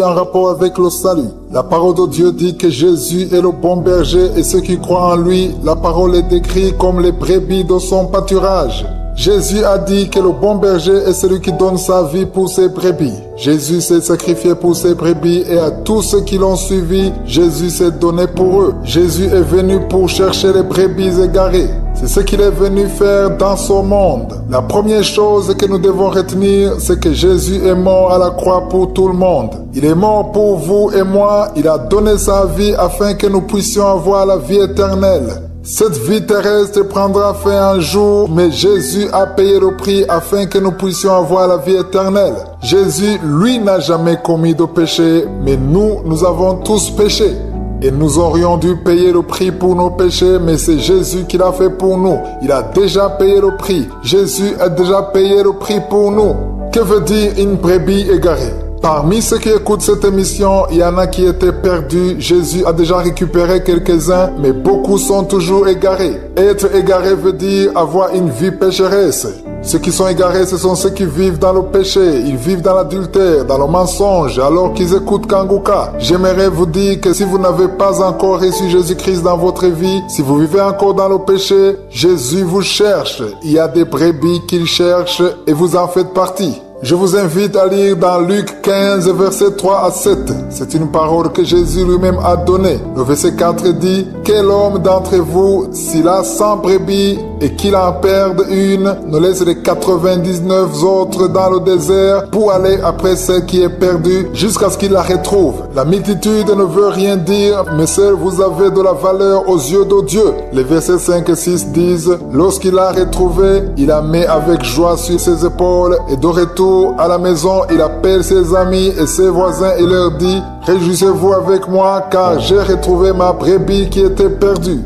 en rapport avec le salut. La parole de Dieu dit que Jésus est le bon berger et ceux qui croient en lui, la parole est décrite comme les brebis de son pâturage. Jésus a dit que le bon berger est celui qui donne sa vie pour ses brebis. Jésus s'est sacrifié pour ses brebis et à tous ceux qui l'ont suivi, Jésus s'est donné pour eux. Jésus est venu pour chercher les brebis égarées. C'est ce qu'il est venu faire dans ce monde. La première chose que nous devons retenir, c'est que Jésus est mort à la croix pour tout le monde. Il est mort pour vous et moi. Il a donné sa vie afin que nous puissions avoir la vie éternelle. Cette vie terrestre prendra fin un jour, mais Jésus a payé le prix afin que nous puissions avoir la vie éternelle. Jésus, lui, n'a jamais commis de péché, mais nous avons tous péché. Et nous aurions dû payer le prix pour nos péchés, mais c'est Jésus qui l'a fait pour nous. Il a déjà payé le prix. Jésus a déjà payé le prix pour nous. Que veut dire une brebis égarée? Parmi ceux qui écoutent cette émission, il y en a qui étaient perdus. Jésus a déjà récupéré quelques-uns, mais beaucoup sont toujours égarés. Être égaré veut dire avoir une vie pécheresse. Ceux qui sont égarés, ce sont ceux qui vivent dans le péché. Ils vivent dans l'adultère, dans le mensonge, alors qu'ils écoutent Kanguka. J'aimerais vous dire que si vous n'avez pas encore reçu Jésus-Christ dans votre vie, si vous vivez encore dans le péché, Jésus vous cherche. Il y a des brebis qu'il cherche et vous en faites partie. Je vous invite à lire dans Luc 15, versets 3 à 7. C'est une parole que Jésus lui-même a donnée. Le verset 4 dit « Quel homme d'entre vous, s'il a 100 brebis et qu'il en perde une, ne laisse les 99 autres dans le désert pour aller après celle qui est perdue jusqu'à ce qu'il la retrouve. La multitude ne veut rien dire, mais seul vous avez de la valeur aux yeux de Dieu. » Les versets 5 et 6 disent « Lorsqu'il l'a retrouvée, il la met avec joie sur ses épaules et de retour à la maison, il appelle ses amis et ses voisins et leur dit « Réjouissez-vous avec moi car j'ai retrouvé ma brebis qui était perdue. »